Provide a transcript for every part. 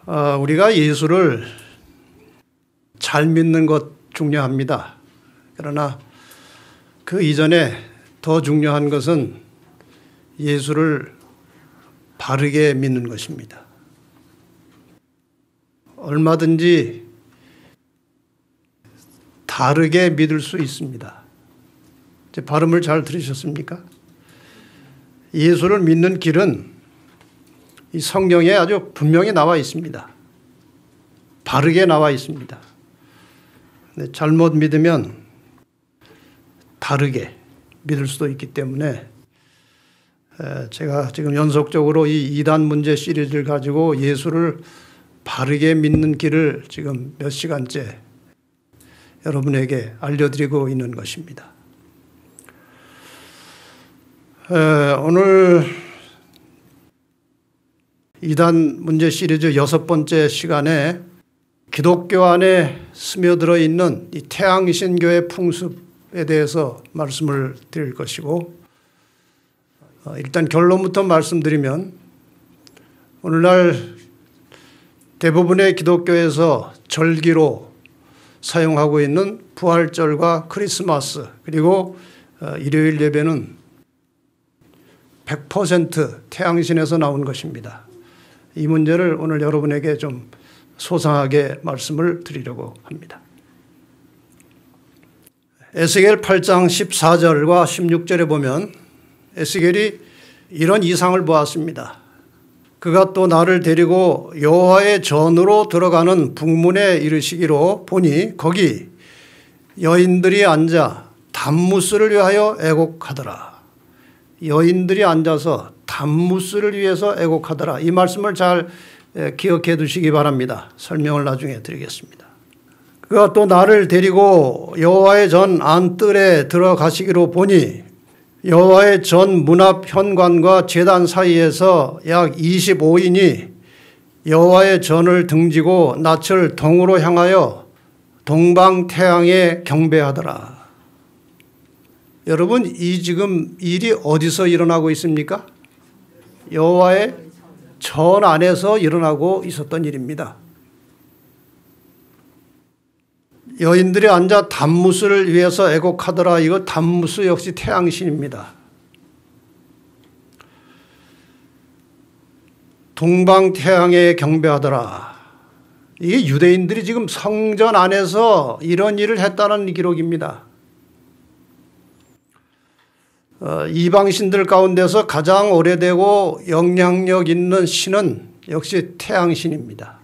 우리가 예수를 잘 믿는 것 중요합니다. 그러나 그 이전에 더 중요한 것은 예수를 바르게 믿는 것입니다. 얼마든지 다르게 믿을 수 있습니다. 제 발음을 잘 들으셨습니까? 예수를 믿는 길은 이 성경에 아주 분명히 나와 있습니다. 바르게 나와 있습니다. 잘못 믿으면 다르게 믿을 수도 있기 때문에 제가 지금 연속적으로 이 이단 문제 시리즈를 가지고 예수를 바르게 믿는 길을 지금 몇 시간째 여러분에게 알려드리고 있는 것입니다. 오늘 이단 문제 시리즈 6번째 시간에 기독교 안에 스며들어 있는 이 태양신교의 풍습에 대해서 말씀을 드릴 것이고, 일단 결론부터 말씀드리면 오늘날 대부분의 기독교에서 절기로 사용하고 있는 부활절과 크리스마스 그리고 일요일 예배는 100% 태양신에서 나온 것입니다. 이 문제를 오늘 여러분에게 좀 소상하게 말씀을 드리려고 합니다. 에스겔 8장 14절과 16절에 보면 에스겔이 이런 이상을 보았습니다. 그가 또 나를 데리고 여호와의 전으로 들어가는 북문에 이르시기로 보니 거기 여인들이 앉아 단무스를 위하여 애곡하더라. 여인들이 앉아서 단무스를 위해서 애곡하더라. 이 말씀을 잘 기억해 두시기 바랍니다. 설명을 나중에 드리겠습니다. 그가 또 나를 데리고 여호와의 전 안뜰에 들어가시기로 보니 여호와의 전 문 앞 현관과 제단 사이에서 약 25인이 여호와의 전을 등지고 낯을 동으로 향하여 동방 태양에 경배하더라. 여러분, 이 지금 일이 어디서 일어나고 있습니까? 여호와의 전 안에서 일어나고 있었던 일입니다. 여인들이 앉아 단무스를 위해서 애곡하더라. 이거 단무스 역시 태양신입니다. 동방 태양에 경배하더라. 이게 유대인들이 지금 성전 안에서 이런 일을 했다는 기록입니다. 이방신들 가운데서 가장 오래되고 영향력 있는 신은 역시 태양신입니다.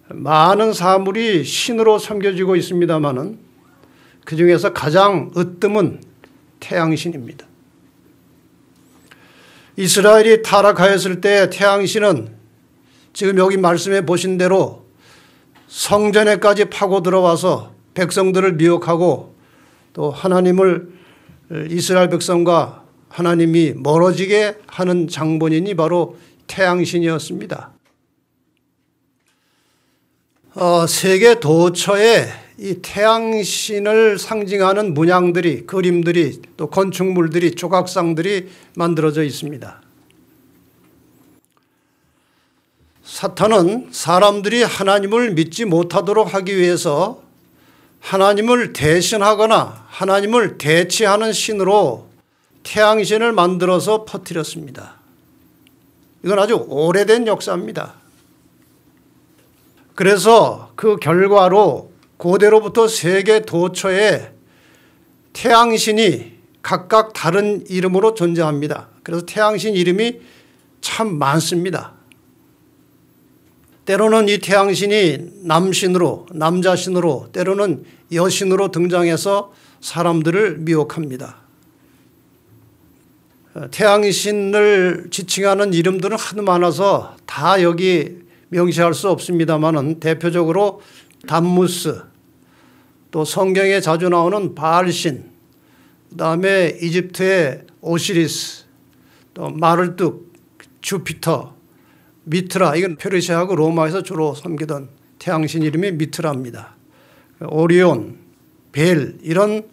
많은 사물이 신으로 섬겨지고 있습니다마는 그 중에서 가장 으뜸은 태양신입니다. 이스라엘이 타락하였을 때 태양신은 지금 여기 말씀해 보신 대로 성전에까지 파고 들어와서 백성들을 미혹하고 또 하나님을 이스라엘 백성과 하나님이 멀어지게 하는 장본인이 바로 태양신이었습니다. 세계 도처에 이 태양신을 상징하는 문양들이, 그림들이, 또 건축물들이, 조각상들이 만들어져 있습니다. 사탄은 사람들이 하나님을 믿지 못하도록 하기 위해서 하나님을 대신하거나 하나님을 대체하는 신으로 태양신을 만들어서 퍼뜨렸습니다. 이건 아주 오래된 역사입니다. 그래서 그 결과로 고대로부터 세계 도처에 태양신이 각각 다른 이름으로 존재합니다. 그래서 태양신 이름이 참 많습니다. 때로는 이 태양신이 남신으로, 남자신으로, 때로는 여신으로 등장해서 사람들을 미혹합니다. 태양신을 지칭하는 이름들은 하도 많아서 다 여기 명시할 수 없습니다만은 대표적으로 단무스, 또 성경에 자주 나오는 바알신, 그다음에 이집트의 오시리스, 또 마르뚝, 주피터, 미트라, 이건 페르시아하고 로마에서 주로 섬기던 태양신 이름이 미트라입니다. 오리온, 벨, 이런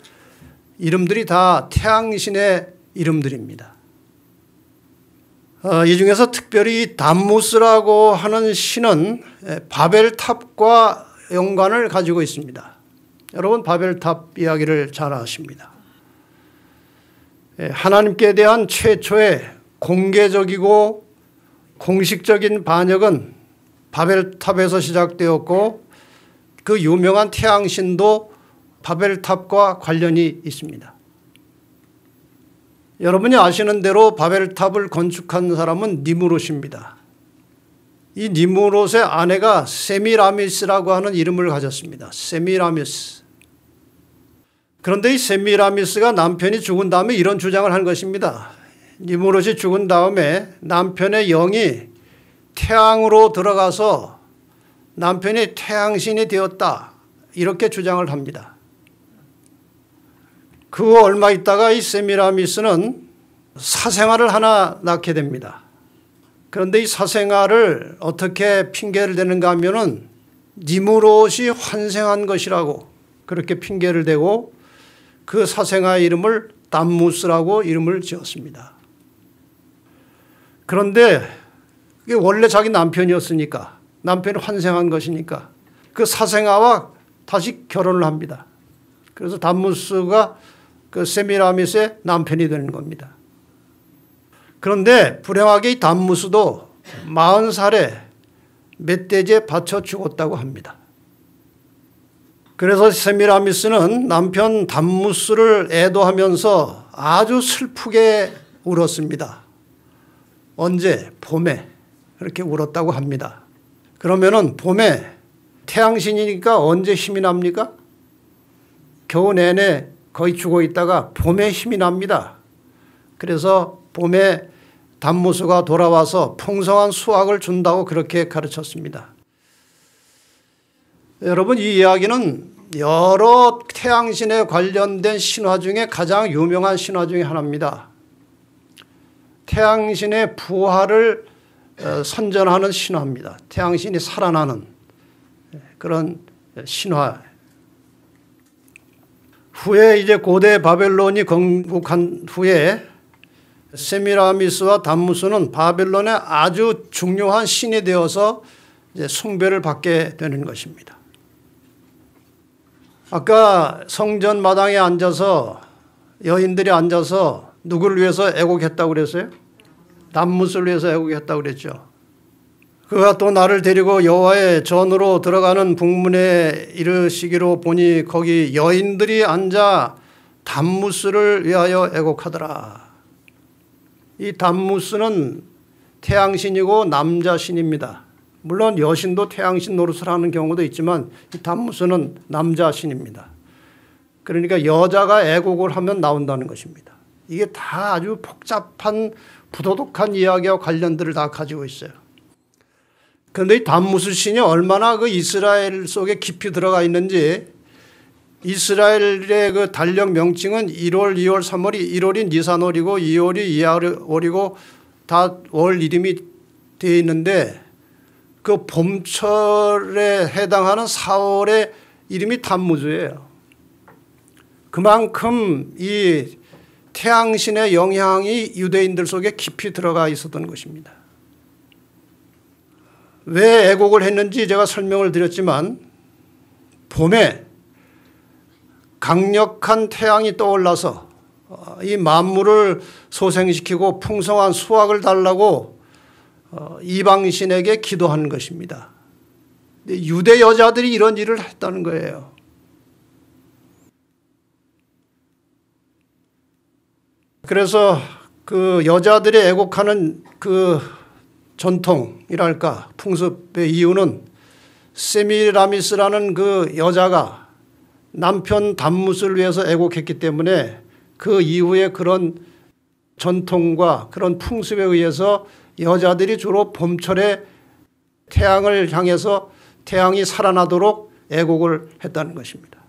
이름들이 다 태양신의 이름들입니다. 이 중에서 특별히 담무스라고 하는 신은 바벨탑과 연관을 가지고 있습니다. 여러분 바벨탑 이야기를 잘 아십니다. 하나님께 대한 최초의 공개적이고 공식적인 반역은 바벨탑에서 시작되었고 그 유명한 태양신도 바벨탑과 관련이 있습니다. 여러분이 아시는 대로 바벨탑을 건축한 사람은 니무롯입니다. 이 니무롯의 아내가 세미라미스라고 하는 이름을 가졌습니다. 세미라미스. 그런데 이 세미라미스가 남편이 죽은 다음에 이런 주장을 한 것입니다. 니무롯이 죽은 다음에 남편의 영이 태양으로 들어가서 남편이 태양신이 되었다. 이렇게 주장을 합니다. 그 얼마 있다가 이 세미라미스는 사생아를 하나 낳게 됩니다. 그런데 이 사생아를 어떻게 핑계를 대는가 하면은 니무롯이 환생한 것이라고 그렇게 핑계를 대고 그 사생아의 이름을 담무스라고 이름을 지었습니다. 그런데 이게 원래 자기 남편이었으니까 남편이 환생한 것이니까 그 사생아와 다시 결혼을 합니다. 그래서 담무스가 그 세미라미스의 남편이 되는 겁니다. 그런데 불행하게 이 담무스도 40살에 멧돼지에 받쳐 죽었다고 합니다. 그래서 세미라미스는 남편 담무스를 애도하면서 아주 슬프게 울었습니다. 언제? 봄에 그렇게 울었다고 합니다. 그러면은 봄에 태양신이니까 언제 힘이 납니까? 겨우 내내 거의 죽어 있다가 봄에 힘이 납니다. 그래서 봄에 담무스가 돌아와서 풍성한 수확을 준다고 그렇게 가르쳤습니다. 여러분 이 이야기는 여러 태양신에 관련된 신화 중에 가장 유명한 신화 중에 하나입니다. 태양신의 부활을 선전하는 신화입니다. 태양신이 살아나는 그런 신화. 후에 이제 고대 바벨론이 건국한 후에 세미라미스와 담무스는 바벨론의 아주 중요한 신이 되어서 이제 숭배를 받게 되는 것입니다. 아까 성전 마당에 앉아서 여인들이 앉아서 누구를 위해서 애곡했다고 그랬어요? 담무스를 위해서 애곡했다고 그랬죠. 그가 또 나를 데리고 여호와의 전으로 들어가는 북문에 이르시기로 보니 거기 여인들이 앉아 담무스를 위하여 애곡하더라. 이 담무스는 태양신이고 남자신입니다. 물론 여신도 태양신 노릇을 하는 경우도 있지만 이 담무스는 남자신입니다. 그러니까 여자가 애곡을 하면 나온다는 것입니다. 이게 다 아주 복잡한 부도덕한 이야기와 관련들을 다 가지고 있어요. 그런데 이 담무스 신이 얼마나 그 이스라엘 속에 깊이 들어가 있는지 이스라엘의 그 달력 명칭은 1월, 2월, 3월이 1월이 니산월이고 2월이 이하월이고 다 월 이름이 되어 있는데 그 봄철에 해당하는 4월의 이름이 담무스예요. 그만큼 이 태양신의 영향이 유대인들 속에 깊이 들어가 있었던 것입니다. 왜 애곡을 했는지 제가 설명을 드렸지만 봄에 강력한 태양이 떠올라서 이 만물을 소생시키고 풍성한 수확을 달라고 이방신에게 기도한 것입니다. 유대 여자들이 이런 일을 했다는 거예요. 그래서 그 여자들이 애곡하는 그 전통이랄까 풍습의 이유는 세미라미스라는 그 여자가 남편 담무스를 위해서 애곡했기 때문에 그 이후에 그런 전통과 그런 풍습에 의해서 여자들이 주로 봄철에 태양을 향해서 태양이 살아나도록 애곡을 했다는 것입니다.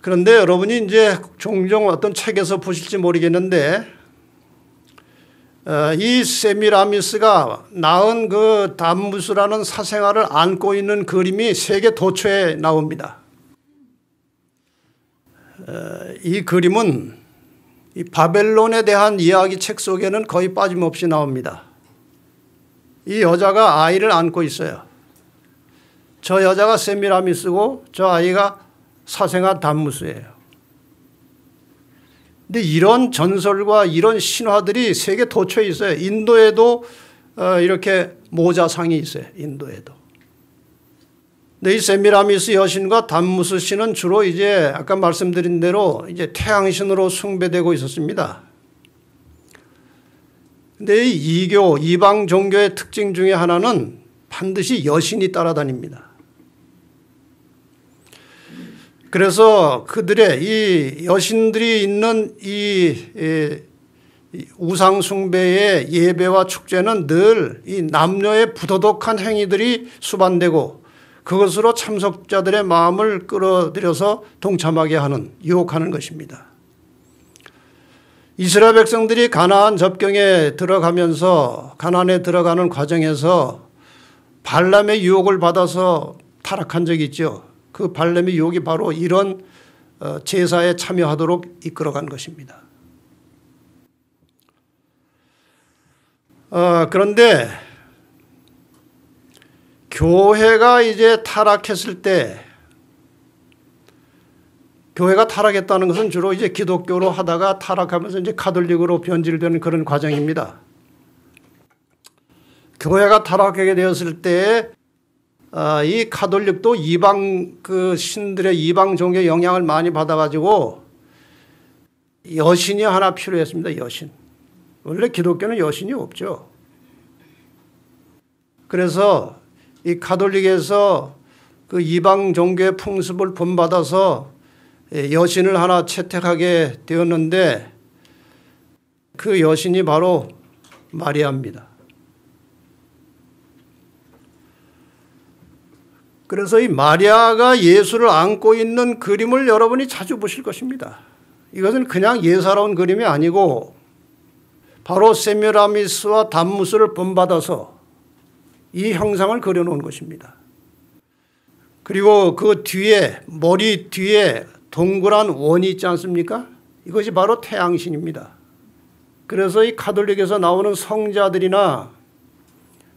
그런데 여러분이 이제 종종 어떤 책에서 보실지 모르겠는데 이 세미라미스가 낳은 그 담무스라는 사생아를 안고 있는 그림이 세계 도처에 나옵니다. 이 그림은 이 바벨론에 대한 이야기 책 속에는 거의 빠짐없이 나옵니다. 이 여자가 아이를 안고 있어요. 저 여자가 세미라미스고 저 아이가 사생아 담무스예요. 근데 이런 전설과 이런 신화들이 세계 도처에 있어요. 인도에도 이렇게 모자상이 있어요. 인도에도. 근데 이 세미라미스 여신과 담무스 신은 주로 이제 아까 말씀드린 대로 이제 태양신으로 숭배되고 있었습니다. 근데 이 이교, 이방 종교의 특징 중에 하나는 반드시 여신이 따라다닙니다. 그래서 그들의 이 여신들이 있는 이 우상 숭배의 예배와 축제는 늘 이 남녀의 부도덕한 행위들이 수반되고 그것으로 참석자들의 마음을 끌어들여서 동참하게 하는, 유혹하는 것입니다. 이스라엘 백성들이 가나안 접경에 들어가면서 가나안에 들어가는 과정에서 발람의 유혹을 받아서 타락한 적이 있죠. 그 발람의 유혹이 바로 이런 제사에 참여하도록 이끌어간 것입니다. 그런데 교회가 이제 타락했을 때, 교회가 타락했다는 것은 주로 이제 기독교로 하다가 타락하면서 이제 가톨릭으로 변질되는 그런 과정입니다. 교회가 타락하게 되었을 때, 이 가톨릭도 이방 그 신들의 이방 종교의 영향을 많이 받아가지고 여신이 하나 필요했습니다. 여신. 원래 기독교는 여신이 없죠. 그래서 이 가톨릭에서 그 이방 종교의 풍습을 본받아서 여신을 하나 채택하게 되었는데 그 여신이 바로 마리아입니다. 그래서 이 마리아가 예수를 안고 있는 그림을 여러분이 자주 보실 것입니다. 이것은 그냥 예사로운 그림이 아니고 바로 세미라미스와 담무스를 본받아서 이 형상을 그려놓은 것입니다. 그리고 그 뒤에, 머리 뒤에 동그란 원이 있지 않습니까? 이것이 바로 태양신입니다. 그래서 이 가톨릭에서 나오는 성자들이나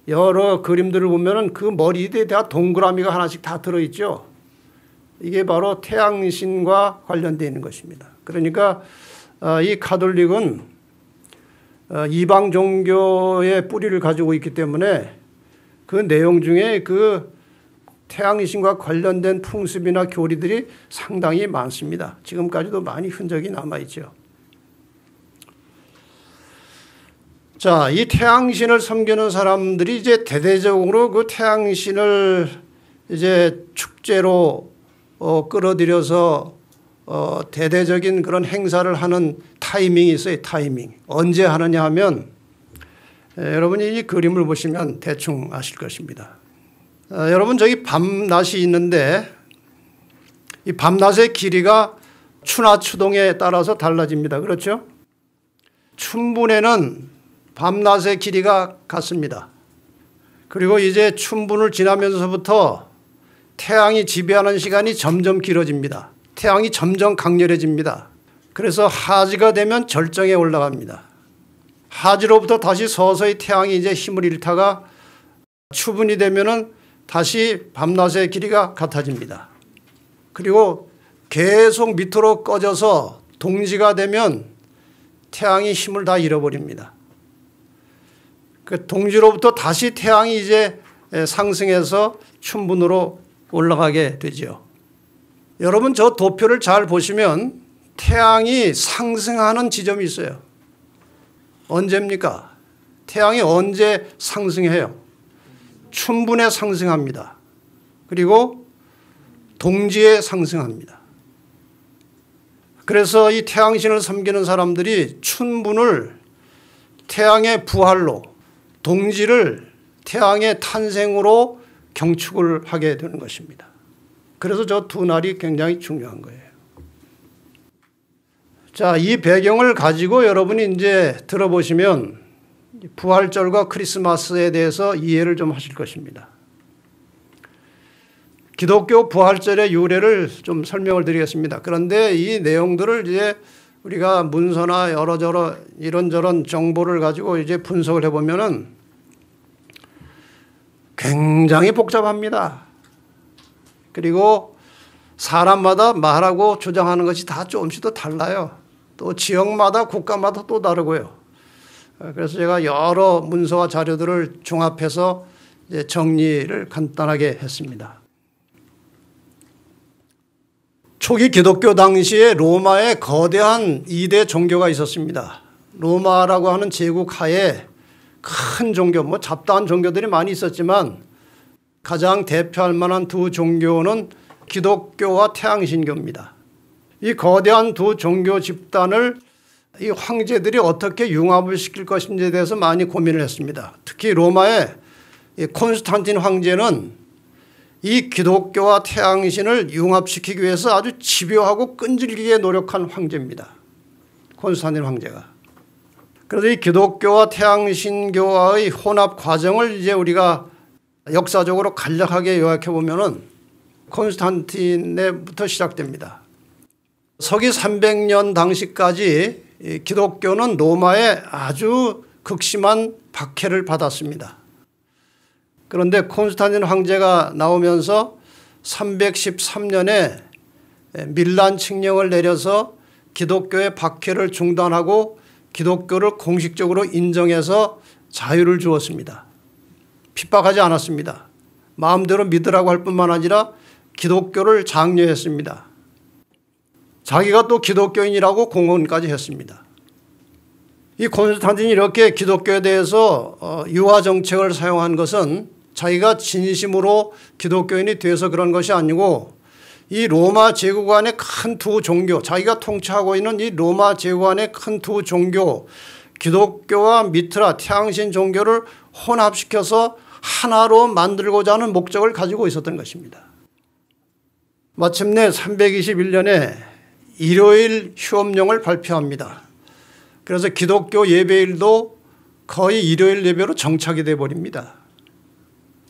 여러 그림들을 보면은 그 머리에 다 동그라미가 하나씩 다 들어있죠. 이게 바로 태양신과 관련되어 있는 것입니다. 그러니까 이 가톨릭은 이방 종교의 뿌리를 가지고 있기 때문에 그 내용 중에 그 태양신과 관련된 풍습이나 교리들이 상당히 많습니다. 지금까지도 많이 흔적이 남아있죠. 자, 이 태양신을 섬기는 사람들이 이제 대대적으로 그 태양신을 이제 축제로 끌어들여서 대대적인 그런 행사를 하는 타이밍이 있어요. 타이밍. 언제 하느냐 하면 여러분이 이 그림을 보시면 대충 아실 것입니다. 여러분 저기 밤낮이 있는데 이 밤낮의 길이가 추나 추동에 따라서 달라집니다. 그렇죠? 춘분에는 밤낮의 길이가 같습니다. 그리고 이제 춘분을 지나면서부터 태양이 지배하는 시간이 점점 길어집니다. 태양이 점점 강렬해집니다. 그래서 하지가 되면 절정에 올라갑니다. 하지로부터 다시 서서히 태양이 이제 힘을 잃다가 추분이 되면은 다시 밤낮의 길이가 같아집니다. 그리고 계속 밑으로 꺼져서 동지가 되면 태양이 힘을 다 잃어버립니다. 그 동지로부터 다시 태양이 이제 상승해서 춘분으로 올라가게 되죠. 여러분 저 도표를 잘 보시면 태양이 상승하는 지점이 있어요. 언제입니까? 태양이 언제 상승해요? 춘분에 상승합니다. 그리고 동지에 상승합니다. 그래서 이 태양신을 섬기는 사람들이 춘분을 태양의 부활로, 동지를 태양의 탄생으로 경축을 하게 되는 것입니다. 그래서 저 두 날이 굉장히 중요한 거예요. 자, 이 배경을 가지고 여러분이 이제 들어보시면 부활절과 크리스마스에 대해서 이해를 좀 하실 것입니다. 기독교 부활절의 유래를 좀 설명을 드리겠습니다. 그런데 이 내용들을 이제 우리가 문서나 여러저러 이런저런 정보를 가지고 이제 분석을 해보면은 굉장히 복잡합니다. 그리고 사람마다 말하고 주장하는 것이 다 조금씩 더 달라요. 또 지역마다 국가마다 또 다르고요. 그래서 제가 여러 문서와 자료들을 종합해서 이제 정리를 간단하게 했습니다. 초기 기독교 당시에 로마에 거대한 2대 종교가 있었습니다. 로마라고 하는 제국 하에 큰 종교, 뭐 잡다한 종교들이 많이 있었지만 가장 대표할 만한 두 종교는 기독교와 태양신교입니다. 이 거대한 두 종교 집단을 이 황제들이 어떻게 융합을 시킬 것인지에 대해서 많이 고민을 했습니다. 특히 로마의 콘스탄틴 황제는 이 기독교와 태양신을 융합시키기 위해서 아주 집요하고 끈질기게 노력한 황제입니다. 콘스탄틴 황제가. 그래서 이 기독교와 태양신교와의 혼합 과정을 이제 우리가 역사적으로 간략하게 요약해 보면은 콘스탄틴에부터 시작됩니다. 서기 300년 당시까지 기독교는 로마에 아주 극심한 박해를 받았습니다. 그런데 콘스탄틴 황제가 나오면서 313년에 밀란 칙령을 내려서 기독교의 박해를 중단하고 기독교를 공식적으로 인정해서 자유를 주었습니다. 핍박하지 않았습니다. 마음대로 믿으라고 할 뿐만 아니라 기독교를 장려했습니다. 자기가 또 기독교인이라고 공언까지 했습니다. 이 콘스탄틴이 이렇게 기독교에 대해서 유화 정책을 사용한 것은 자기가 진심으로 기독교인이 돼서 그런 것이 아니고 이 로마 제국 안의 큰 두 종교, 자기가 통치하고 있는 이 로마 제국 안의 큰 두 종교, 기독교와 미트라, 태양신 종교를 혼합시켜서 하나로 만들고자 하는 목적을 가지고 있었던 것입니다. 마침내 321년에 일요일 휴업령을 발표합니다. 그래서 기독교 예배일도 거의 일요일 예배로 정착이 되어버립니다.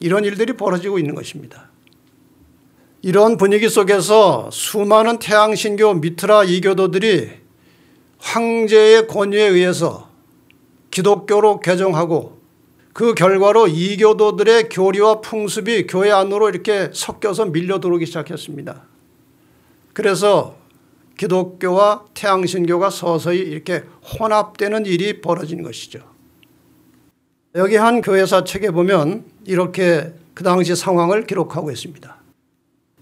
이런 일들이 벌어지고 있는 것입니다. 이런 분위기 속에서 수많은 태양신교 미트라 이교도들이 황제의 권위에 의해서 기독교로 개종하고 그 결과로 이교도들의 교리와 풍습이 교회 안으로 이렇게 섞여서 밀려 들어오기 시작했습니다. 그래서 기독교와 태양신교가 서서히 이렇게 혼합되는 일이 벌어진 것이죠. 여기 한 교회사 책에 보면 이렇게 그 당시 상황을 기록하고 있습니다.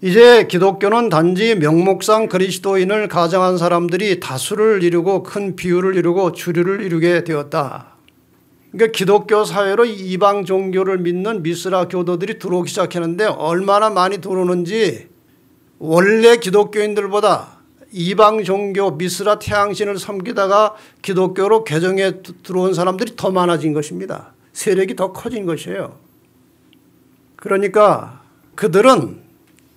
이제 기독교는 단지 명목상 그리스도인을 가정한 사람들이 다수를 이루고 큰 비율을 이루고 주류를 이루게 되었다. 그러니까 기독교 사회로 이방 종교를 믿는 미스라 교도들이 들어오기 시작했는데 얼마나 많이 들어오는지 원래 기독교인들보다 이방 종교 미스라 태양신을 섬기다가 기독교로 개종해 들어온 사람들이 더 많아진 것입니다. 세력이 더 커진 것이에요. 그러니까 그들은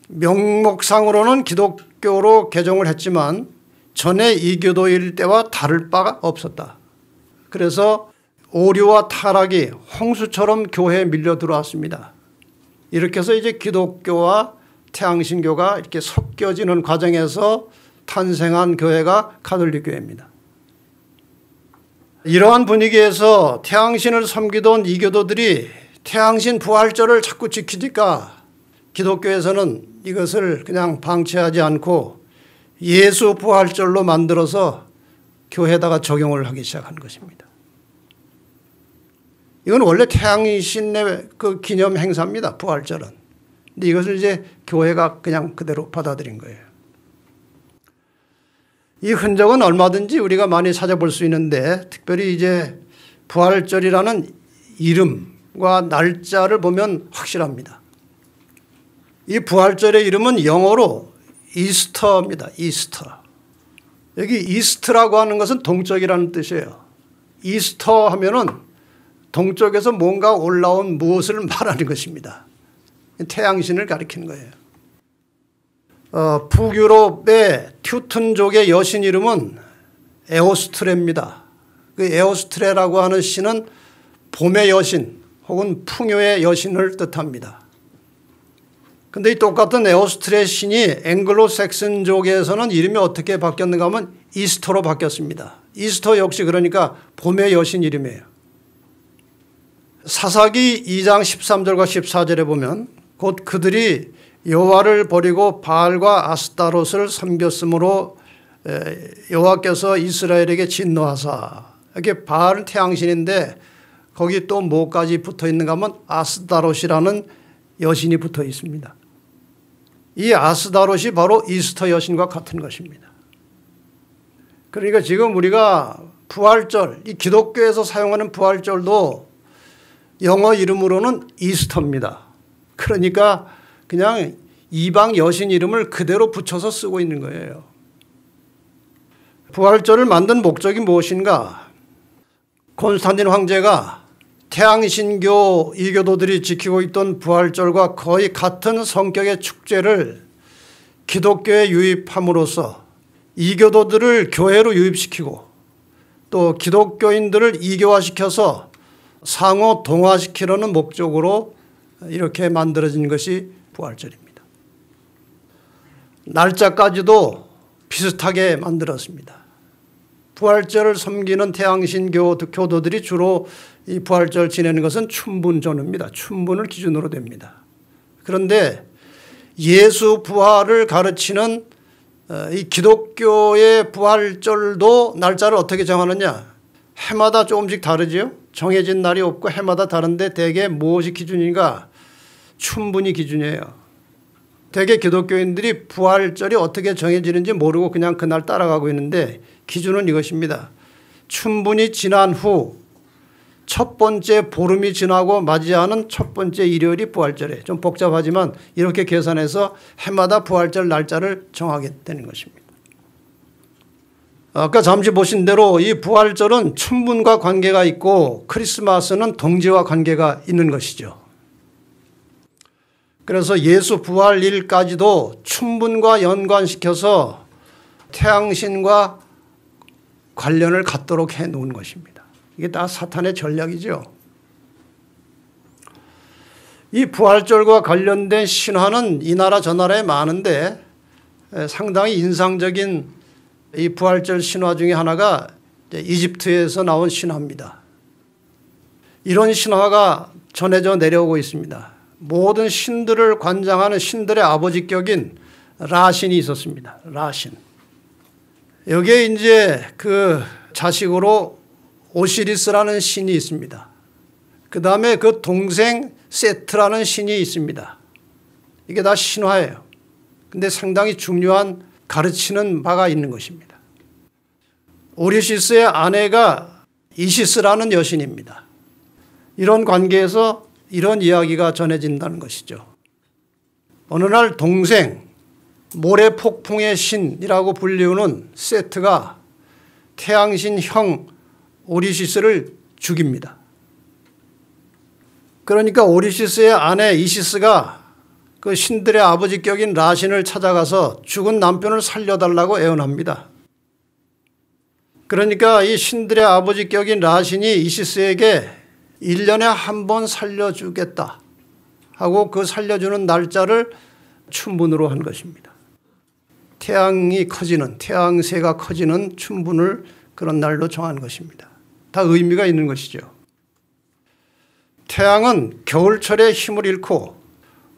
명목상으로는 기독교로 개종을 했지만 전에 이교도일 때와 다를 바가 없었다. 그래서 오류와 타락이 홍수처럼 교회에 밀려 들어왔습니다. 이렇게 해서 이제 기독교와 태양신교가 이렇게 섞여지는 과정에서 탄생한 교회가 가톨릭 교회입니다. 이러한 분위기에서 태양신을 섬기던 이교도들이 태양신 부활절을 자꾸 지키니까 기독교에서는 이것을 그냥 방치하지 않고 예수 부활절로 만들어서 교회에다가 적용을 하기 시작한 것입니다. 이건 원래 태양신의 그 기념 행사입니다. 부활절은. 근데 이것을 이제 교회가 그냥 그대로 받아들인 거예요. 이 흔적은 얼마든지 우리가 많이 찾아볼 수 있는데 특별히 이제 부활절이라는 이름과 날짜를 보면 확실합니다. 이 부활절의 이름은 영어로 이스터입니다. 이스터. 여기 이스트라고 하는 것은 동쪽이라는 뜻이에요. 이스터 하면은 동쪽에서 뭔가 올라온 무엇을 말하는 것입니다. 태양신을 가리키는 거예요. 북유럽의 튜튼족의 여신 이름은 에오스트레입니다. 그 에오스트레라고 하는 신은 봄의 여신 혹은 풍요의 여신을 뜻합니다. 그런데 이 똑같은 에오스트레 신이 앵글로색슨족에서는 이름이 어떻게 바뀌었는가 하면 이스터로 바뀌었습니다. 이스터 역시 그러니까 봄의 여신 이름이에요. 사사기 2장 13절과 14절에 보면 곧 그들이 여호와를 버리고 바알과 아스타롯을 섬겼으므로 여호와께서 이스라엘에게 진노하사, 이렇게 바알은 태양신인데 거기 또 뭐까지 붙어 있는가 하면 아스타롯이라는 여신이 붙어 있습니다. 이 아스타롯이 바로 이스터 여신과 같은 것입니다. 그러니까 지금 우리가 부활절, 이 기독교에서 사용하는 부활절도 영어 이름으로는 이스터입니다. 그러니까 그냥 이방 여신 이름을 그대로 붙여서 쓰고 있는 거예요. 부활절을 만든 목적이 무엇인가? 콘스탄틴 황제가 태양신교 이교도들이 지키고 있던 부활절과 거의 같은 성격의 축제를 기독교에 유입함으로써 이교도들을 교회로 유입시키고 또 기독교인들을 이교화시켜서 상호 동화시키려는 목적으로 이렇게 만들어진 것이 부활절입니다. 날짜까지도 비슷하게 만들었습니다. 부활절을 섬기는 태양신교 교도들이 주로 이 부활절 지내는 것은 춘분전입니다. 춘분을 기준으로 됩니다. 그런데 예수 부활을 가르치는 이 기독교의 부활절도 날짜를 어떻게 정하느냐? 해마다 조금씩 다르지요. 정해진 날이 없고 해마다 다른데 대개 무엇이 기준인가? 춘분이 기준이에요. 대개 기독교인들이 부활절이 어떻게 정해지는지 모르고 그냥 그날 따라가고 있는데 기준은 이것입니다. 춘분이 지난 후 첫 번째 보름이 지나고 맞이하는 첫 번째 일요일이 부활절이에요. 좀 복잡하지만 이렇게 계산해서 해마다 부활절 날짜를 정하게 되는 것입니다. 아까 잠시 보신 대로 이 부활절은 춘분과 관계가 있고 크리스마스는 동지와 관계가 있는 것이죠. 그래서 예수 부활일까지도 춘분과 연관시켜서 태양신과 관련을 갖도록 해놓은 것입니다. 이게 다 사탄의 전략이죠. 이 부활절과 관련된 신화는 이 나라 저 나라에 많은데 상당히 인상적인 이 부활절 신화 중에 하나가 이집트에서 나온 신화입니다. 이런 신화가 전해져 내려오고 있습니다. 모든 신들을 관장하는 신들의 아버지격인 라신이 있었습니다. 라신. 여기에 이제 그 자식으로 오시리스라는 신이 있습니다. 그 다음에 그 동생 세트라는 신이 있습니다. 이게 다 신화예요. 근데 상당히 중요한 가르치는 바가 있는 것입니다. 오리시스의 아내가 이시스라는 여신입니다. 이런 관계에서 이런 이야기가 전해진다는 것이죠. 어느 날 동생, 모래 폭풍의 신이라고 불리우는 세트가 태양신 형 오리시스를 죽입니다. 그러니까 오리시스의 아내 이시스가 그 신들의 아버지격인 라신을 찾아가서 죽은 남편을 살려달라고 애원합니다. 그러니까 이 신들의 아버지격인 라신이 이시스에게 1년에 한 번 살려주겠다 하고 그 살려주는 날짜를 춘분으로 한 것입니다. 태양이 커지는, 태양새가 커지는 춘분을 그런 날로 정한 것입니다. 다 의미가 있는 것이죠. 태양은 겨울철에 힘을 잃고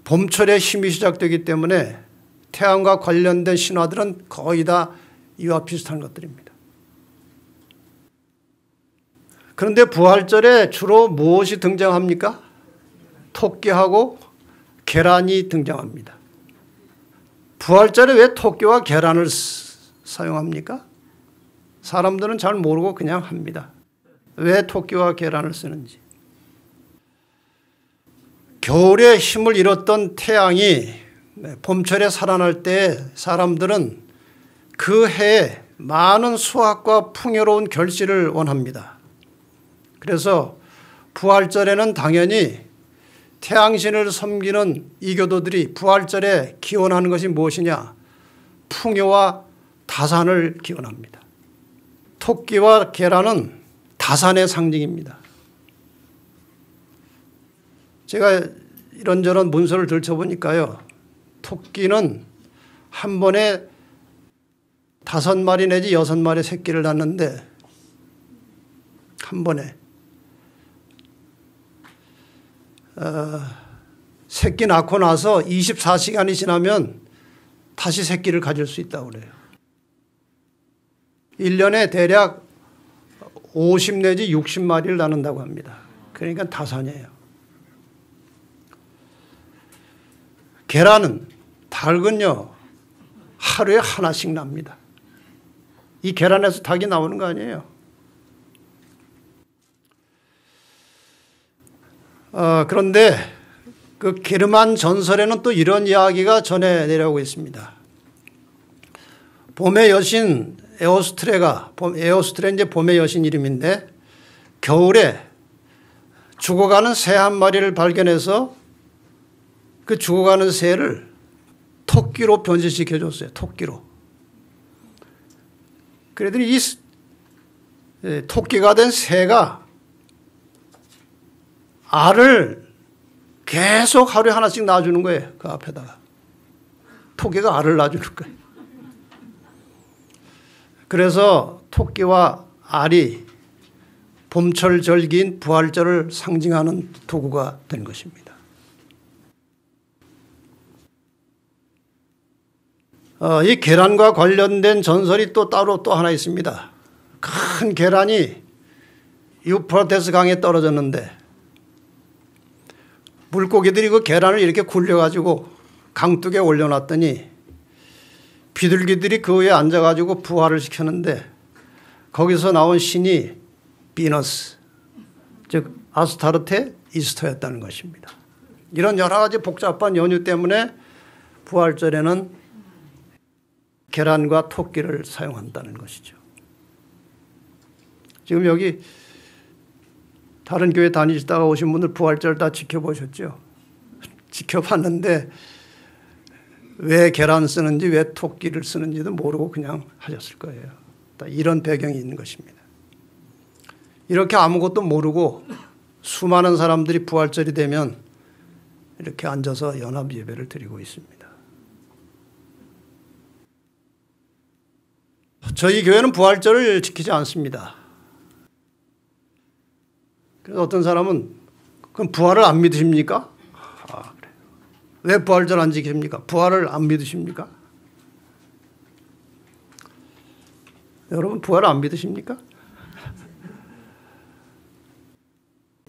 봄철에 힘이 시작되기 때문에 태양과 관련된 신화들은 거의 다 이와 비슷한 것들입니다. 그런데 부활절에 주로 무엇이 등장합니까? 토끼하고 계란이 등장합니다. 부활절에 왜 토끼와 계란을 사용합니까? 사람들은 잘 모르고 그냥 합니다. 왜 토끼와 계란을 쓰는지. 겨울에 힘을 잃었던 태양이 봄철에 살아날 때 사람들은 그 해에 많은 수확과 풍요로운 결실을 원합니다. 그래서 부활절에는 당연히 태양신을 섬기는 이교도들이 부활절에 기원하는 것이 무엇이냐? 풍요와 다산을 기원합니다. 토끼와 계란은 다산의 상징입니다. 제가 이런저런 문서를 들춰보니까요. 토끼는 한 번에 5마리 내지 6마리 새끼를 낳는데 한 번에 새끼 낳고 나서 24시간이 지나면 다시 새끼를 가질 수 있다고 그래요. 1년에 대략 50 내지 60마리를 낳는다고 합니다. 그러니까 다산이에요. 계란은, 닭은요, 하루에 하나씩 납니다. 이 계란에서 닭이 나오는 거 아니에요. 그런데 그 게르만 전설에는 또 이런 이야기가 전해 내려오고 있습니다. 봄의 여신 에오스트레 이제 봄의 여신 이름인데, 겨울에 죽어가는 새 한 마리를 발견해서 그 죽어가는 새를 토끼로 변신시켜 줬어요. 토끼로. 그랬더니 이 토끼가 된 새가 알을 계속 하루에 하나씩 낳아주는 거예요. 그 앞에다가. 토끼가 알을 낳아주는 거예요. 그래서 토끼와 알이 봄철 절기인 부활절을 상징하는 도구가 된 것입니다. 이 계란과 관련된 전설이 또 따로 또 하나 있습니다. 큰 계란이 유프라테스 강에 떨어졌는데 물고기들이 그 계란을 이렇게 굴려가지고 강둑에 올려놨더니 비둘기들이 그 위에 앉아가지고 부화를 시켰는데 거기서 나온 신이 비너스, 즉 아스타르테 이스터였다는 것입니다. 이런 여러 가지 복잡한 연유 때문에 부활절에는 계란과 토끼를 사용한다는 것이죠. 지금 여기 다른 교회 다니시다가 오신 분들 부활절 다 지켜보셨죠? 지켜봤는데 왜 계란 쓰는지 왜 토끼를 쓰는지도 모르고 그냥 하셨을 거예요. 이런 배경이 있는 것입니다. 이렇게 아무것도 모르고 수많은 사람들이 부활절이 되면 이렇게 앉아서 연합 예배를 드리고 있습니다. 저희 교회는 부활절을 지키지 않습니다. 그래서 어떤 사람은 그럼 부활을 안 믿으십니까? 그래요. 왜 부활절 안 지킵니까? 부활을 안 믿으십니까? 여러분 부활을 안 믿으십니까?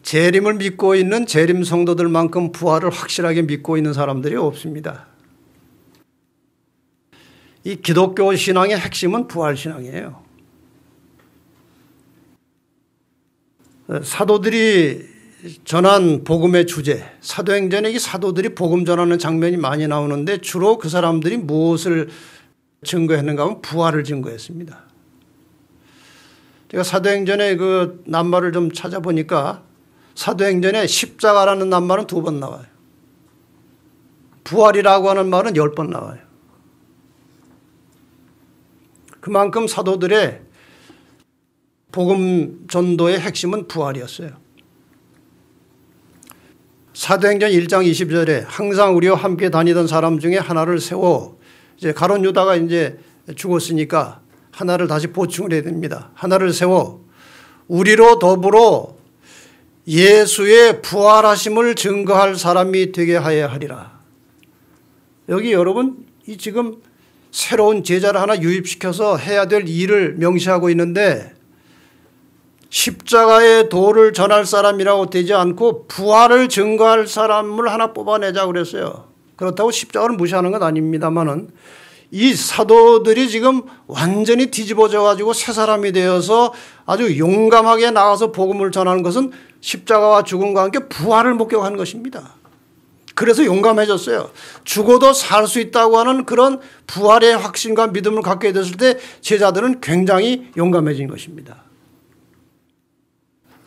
재림을 믿고 있는 재림 성도들만큼 부활을 확실하게 믿고 있는 사람들이 없습니다. 이 기독교 신앙의 핵심은 부활 신앙이에요. 사도들이 전한 복음의 주제, 사도행전에 이 사도들이 복음 전하는 장면이 많이 나오는데 주로 그 사람들이 무엇을 증거했는가 하면 부활을 증거했습니다. 제가 사도행전의 그 낱말을 좀 찾아보니까 사도행전에 십자가라는 낱말은 2번 나와요. 부활이라고 하는 말은 10번 나와요. 그만큼 사도들의 복음 전도의 핵심은 부활이었어요. 사도행전 1장 20절에 항상 우리와 함께 다니던 사람 중에 하나를 세워, 이제 가룟 유다가 이제 죽었으니까 하나를 다시 보충을 해야 됩니다. 하나를 세워 우리로 더불어 예수의 부활하심을 증거할 사람이 되게 하여야 하리라. 여기 여러분 이 지금 새로운 제자를 하나 유입시켜서 해야 될 일을 명시하고 있는데 십자가의 도를 전할 사람이라고 되지 않고 부활을 증거할 사람을 하나 뽑아내자 그랬어요. 그렇다고 십자가를 무시하는 건 아닙니다만은 이 사도들이 지금 완전히 뒤집어져 가지고 새 사람이 되어서 아주 용감하게 나가서 복음을 전하는 것은 십자가와 죽음과 함께 부활을 목격한 것입니다. 그래서 용감해졌어요. 죽어도 살 수 있다고 하는 그런 부활의 확신과 믿음을 갖게 됐을 때 제자들은 굉장히 용감해진 것입니다.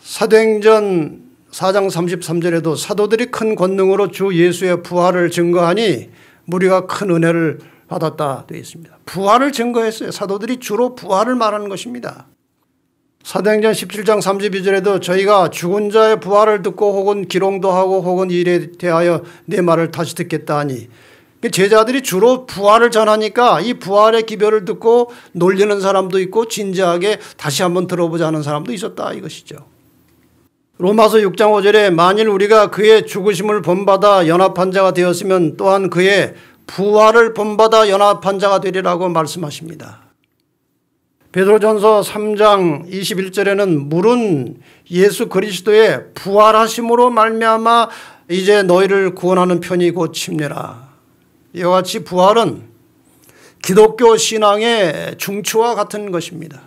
사도행전 4장 33절에도 사도들이 큰 권능으로 주 예수의 부활을 증거하니 무리가 큰 은혜를 받았다 되어 있습니다. 부활을 증거했어요. 사도들이 주로 부활을 말하는 것입니다. 사도행전 17장 32절에도 저희가 죽은 자의 부활을 듣고 혹은 기롱도 하고 혹은 일에 대하여 내 말을 다시 듣겠다 하니 제자들이 주로 부활을 전하니까 이 부활의 기별을 듣고 놀리는 사람도 있고 진지하게 다시 한번 들어보자는 사람도 있었다 이것이죠. 로마서 6장 5절에 만일 우리가 그의 죽으심을 본받아 연합한 자가 되었으면 또한 그의 부활을 본받아 연합한 자가 되리라고 말씀하십니다. 베드로전서 3장 21절에는 물은 예수 그리스도의 부활하심으로 말미암아 이제 너희를 구원하는 편이 곧 침례라. 이와 같이 부활은 기독교 신앙의 중추와 같은 것입니다.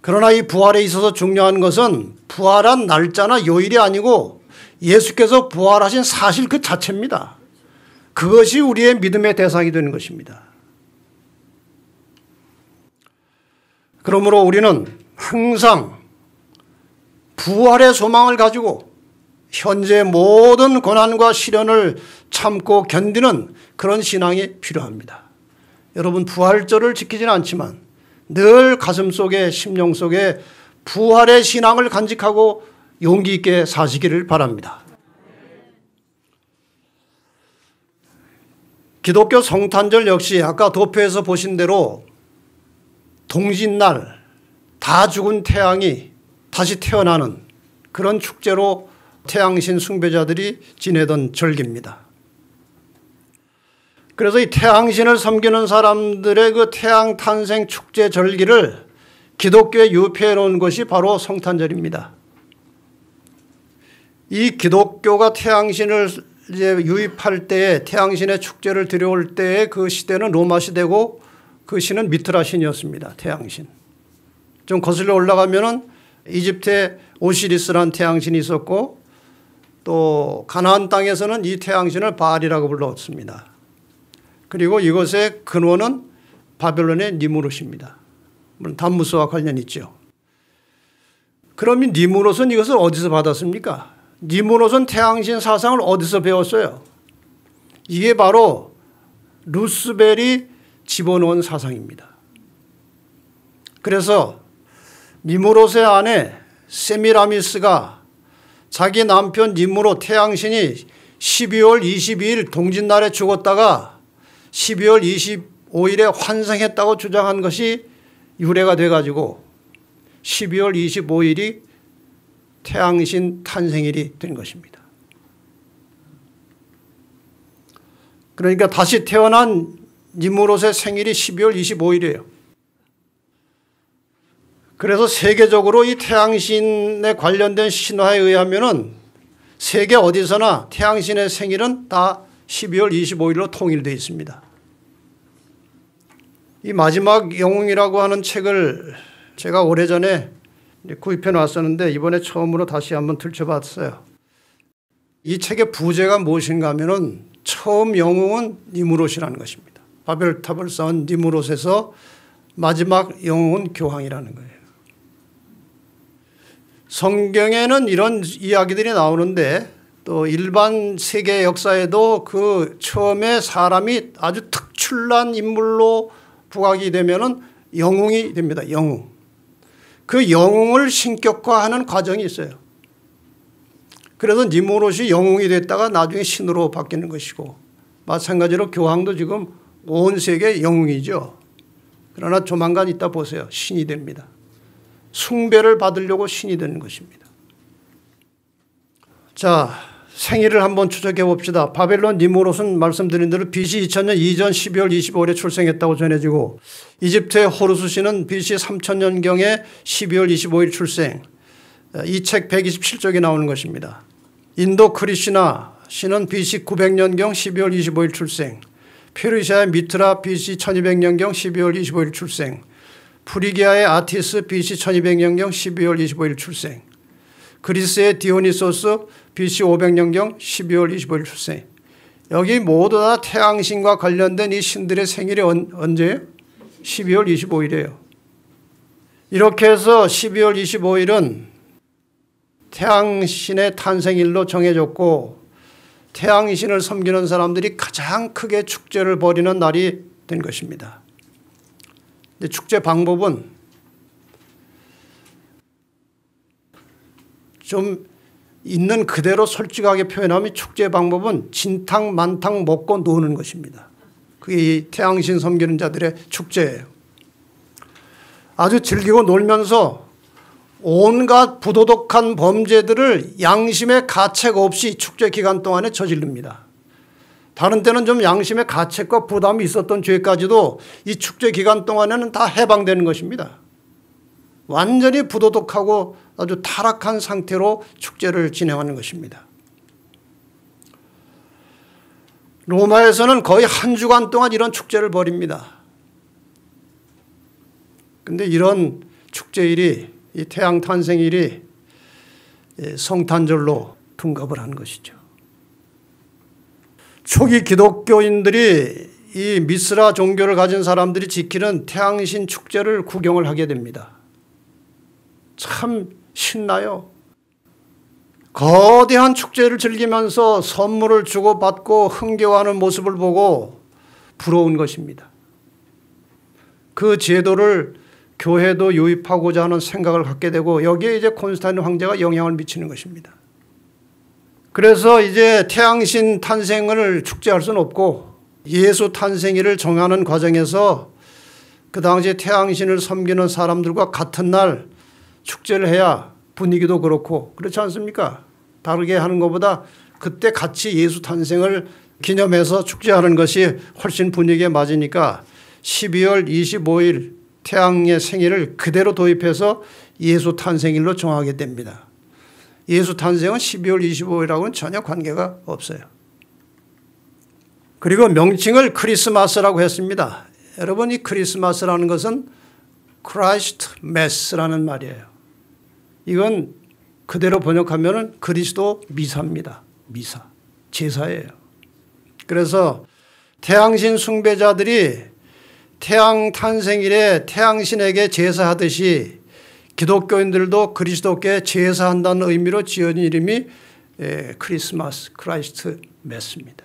그러나 이 부활에 있어서 중요한 것은 부활한 날짜나 요일이 아니고 예수께서 부활하신 사실 그 자체입니다. 그것이 우리의 믿음의 대상이 되는 것입니다. 그러므로 우리는 항상 부활의 소망을 가지고 현재 모든 고난과 시련을 참고 견디는 그런 신앙이 필요합니다. 여러분 부활절을 지키지는 않지만 늘 가슴속에 심령 속에 부활의 신앙을 간직하고 용기 있게 사시기를 바랍니다. 기독교 성탄절 역시 아까 도표에서 보신 대로 동짓날 다 죽은 태양이 다시 태어나는 그런 축제로 태양신 숭배자들이 지내던 절기입니다. 그래서 이 태양신을 섬기는 사람들의 그 태양 탄생 축제 절기를 기독교에 유폐해 놓은 것이 바로 성탄절입니다. 이 기독교가 태양신을 이제 유입할 때에 태양신의 축제를 들여올 때의 그 시대는 로마 시대고 그 신은 미트라 신이었습니다. 태양신. 좀 거슬러 올라가면은 이집트에 오시리스라는 태양신이 있었고 또 가나안 땅에서는 이 태양신을 바알이라고 불렀습니다. 그리고 이것의 근원은 바벨론의 니무롯입니다. 물론 담무스와 관련이 있죠. 그러면 니무롯은 이것을 어디서 받았습니까? 니무롯은 태양신 사상을 어디서 배웠어요? 이게 바로 루스벨이 집어넣은 사상입니다. 그래서 니무롯의 아내 세미라미스가 자기 남편 니무롯 태양신이 12월 22일 동짓날에 죽었다가 12월 25일에 환생했다고 주장한 것이 유래가 돼가지고 12월 25일이 태양신 탄생일이 된 것입니다. 그러니까 다시 태어난 니무롯의 생일이 12월 25일이에요. 그래서 세계적으로 이 태양신에 관련된 신화에 의하면은 세계 어디서나 태양신의 생일은 다 12월 25일로 통일되어 있습니다. 이 마지막 영웅이라고 하는 책을 제가 오래전에 구입해 놨었는데 이번에 처음으로 다시 한번 들춰봤어요. 이 책의 부제가 무엇인가 하면은 처음 영웅은 니무롯이라는 것입니다. 바벨탑을 쌓은 니무롯에서 마지막 영웅은 교황이라는 거예요. 성경에는 이런 이야기들이 나오는데 또 일반 세계 역사에도 그 처음에 사람이 아주 특출난 인물로 부각이 되면은 영웅이 됩니다. 영웅. 그 영웅을 신격화하는 과정이 있어요. 그래서 니무롯이 영웅이 됐다가 나중에 신으로 바뀌는 것이고 마찬가지로 교황도 지금 온 세계 영웅이죠. 그러나 조만간 이따 보세요. 신이 됩니다. 숭배를 받으려고 신이 되는 것입니다. 자, 생일을 한번 추적해 봅시다. 바벨론 니무롯은 말씀드린 대로 BC 2000년 이전 12월 25일에 출생했다고 전해지고 이집트의 호루스 씨는 BC 3000년경에 12월 25일 출생. 이 책 127쪽에 나오는 것입니다. 인도 크리시나 씨는 BC 900년경 12월 25일 출생. 페르시아의 미트라 BC 1200년경 12월 25일 출생. 프리기아의 아티스 BC 1200년경 12월 25일 출생. 그리스의 디오니소스 BC 500년경 12월 25일 출생. 여기 모두 다 태양신과 관련된 이 신들의 생일이 언제예요? 12월 25일이에요. 이렇게 해서 12월 25일은 태양신의 탄생일로 정해졌고 태양신을 섬기는 사람들이 가장 크게 축제를 벌이는 날이 된 것입니다. 축제 방법은 좀 있는 그대로 솔직하게 표현하면 축제 방법은 진탕 만탕 먹고 노는 것입니다. 그게 이 태양신 섬기는 자들의 축제예요. 아주 즐기고 놀면서 온갖 부도덕한 범죄들을 양심의 가책 없이 축제 기간 동안에 저지릅니다. 다른 때는 좀 양심의 가책과 부담이 있었던 죄까지도 이 축제 기간 동안에는 다 해방되는 것입니다. 완전히 부도덕하고 아주 타락한 상태로 축제를 진행하는 것입니다. 로마에서는 거의 한 주간 동안 이런 축제를 벌입니다. 그런데 이런 축제일이, 이 태양 탄생일이 성탄절로 둔갑을 한 것이죠. 초기 기독교인들이 이 미스라 종교를 가진 사람들이 지키는 태양신 축제를 구경을 하게 됩니다. 참 신나요. 거대한 축제를 즐기면서 선물을 주고받고 흥겨워하는 모습을 보고 부러운 것입니다. 그 제도를 교회도 유입하고자 하는 생각을 갖게 되고 여기에 이제 콘스탄틴 황제가 영향을 미치는 것입니다. 그래서 이제 태양신 탄생을 축제할 수는 없고 예수 탄생일을 정하는 과정에서 그 당시에 태양신을 섬기는 사람들과 같은 날 축제를 해야 분위기도 그렇고 그렇지 않습니까? 다르게 하는 것보다 그때 같이 예수 탄생을 기념해서 축제하는 것이 훨씬 분위기에 맞으니까 12월 25일 태양의 생일을 그대로 도입해서 예수 탄생일로 정하게 됩니다. 예수 탄생은 12월 25일하고는 전혀 관계가 없어요. 그리고 명칭을 크리스마스라고 했습니다. 여러분, 이 크리스마스라는 것은 크라이스트 메스라는 말이에요. 이건 그대로 번역하면 그리스도 미사입니다. 미사, 제사예요. 그래서 태양신 숭배자들이 태양 탄생일에 태양신에게 제사하듯이 기독교인들도 그리스도께 제사한다는 의미로 지은 이름이 크리스마스, 크라이스트 메스입니다.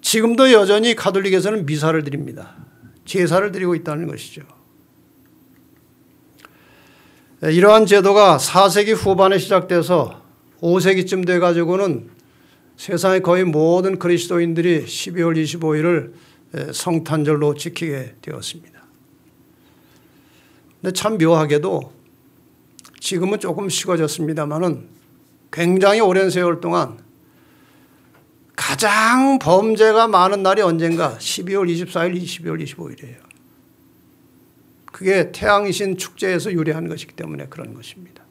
지금도 여전히 가톨릭에서는 미사를 드립니다. 제사를 드리고 있다는 것이죠. 이러한 제도가 4세기 후반에 시작돼서 5세기쯤 돼가지고는 세상의 거의 모든 그리스도인들이 12월 25일을 성탄절로 지키게 되었습니다. 근데 참 묘하게도 지금은 조금 식어졌습니다만은 굉장히 오랜 세월 동안 가장 범죄가 많은 날이 언젠가 12월 24일, 12월 25일이에요. 그게 태양신 축제에서 유래한 것이기 때문에 그런 것입니다.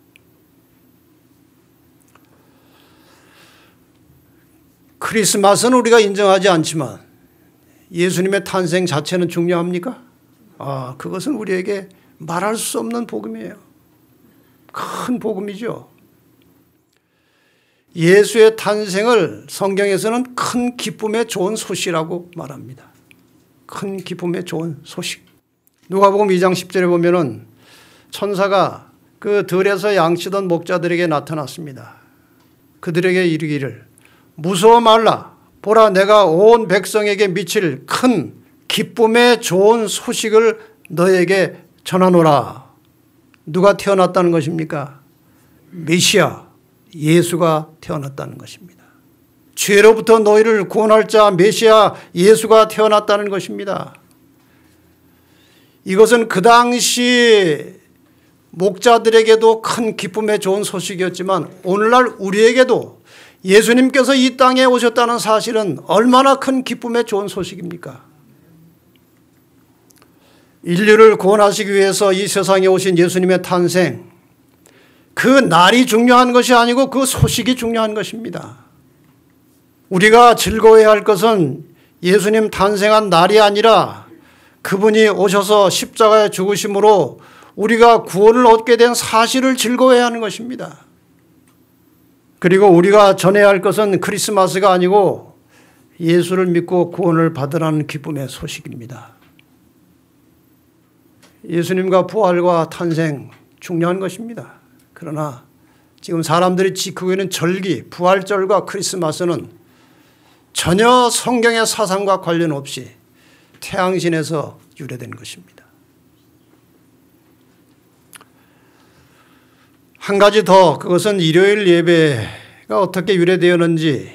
크리스마스는 우리가 인정하지 않지만 예수님의 탄생 자체는 중요합니까? 그것은 우리에게 말할 수 없는 복음이에요. 큰 복음이죠. 예수의 탄생을 성경에서는 큰 기쁨의 좋은 소식이라고 말합니다. 큰 기쁨의 좋은 소식. 누가복음 2장 10절에 보면은 천사가 그 들에서 양치던 목자들에게 나타났습니다. 그들에게 이르기를 무서워 말라. 보라, 내가 온 백성에게 미칠 큰 기쁨의 좋은 소식을 너에게 전하노라. 누가 태어났다는 것입니까? 메시아, 예수가 태어났다는 것입니다. 죄로부터 너희를 구원할 자 메시아 예수가 태어났다는 것입니다. 이것은 그 당시 목자들에게도 큰 기쁨의 좋은 소식이었지만 오늘날 우리에게도 예수님께서 이 땅에 오셨다는 사실은 얼마나 큰 기쁨의 좋은 소식입니까? 인류를 구원하시기 위해서 이 세상에 오신 예수님의 탄생, 그 날이 중요한 것이 아니고 그 소식이 중요한 것입니다. 우리가 즐거워해야 할 것은 예수님 탄생한 날이 아니라 그분이 오셔서 십자가에 죽으심으로 우리가 구원을 얻게 된 사실을 즐거워해야 하는 것입니다. 그리고 우리가 전해야 할 것은 크리스마스가 아니고 예수를 믿고 구원을 받으라는 기쁨의 소식입니다. 예수님과 부활과 탄생 중요한 것입니다. 그러나 지금 사람들이 지키고 있는 절기, 부활절과 크리스마스는 전혀 성경의 사상과 관련 없이 태양신에서 유래된 것입니다. 한 가지 더, 그것은 일요일 예배가 어떻게 유래되었는지,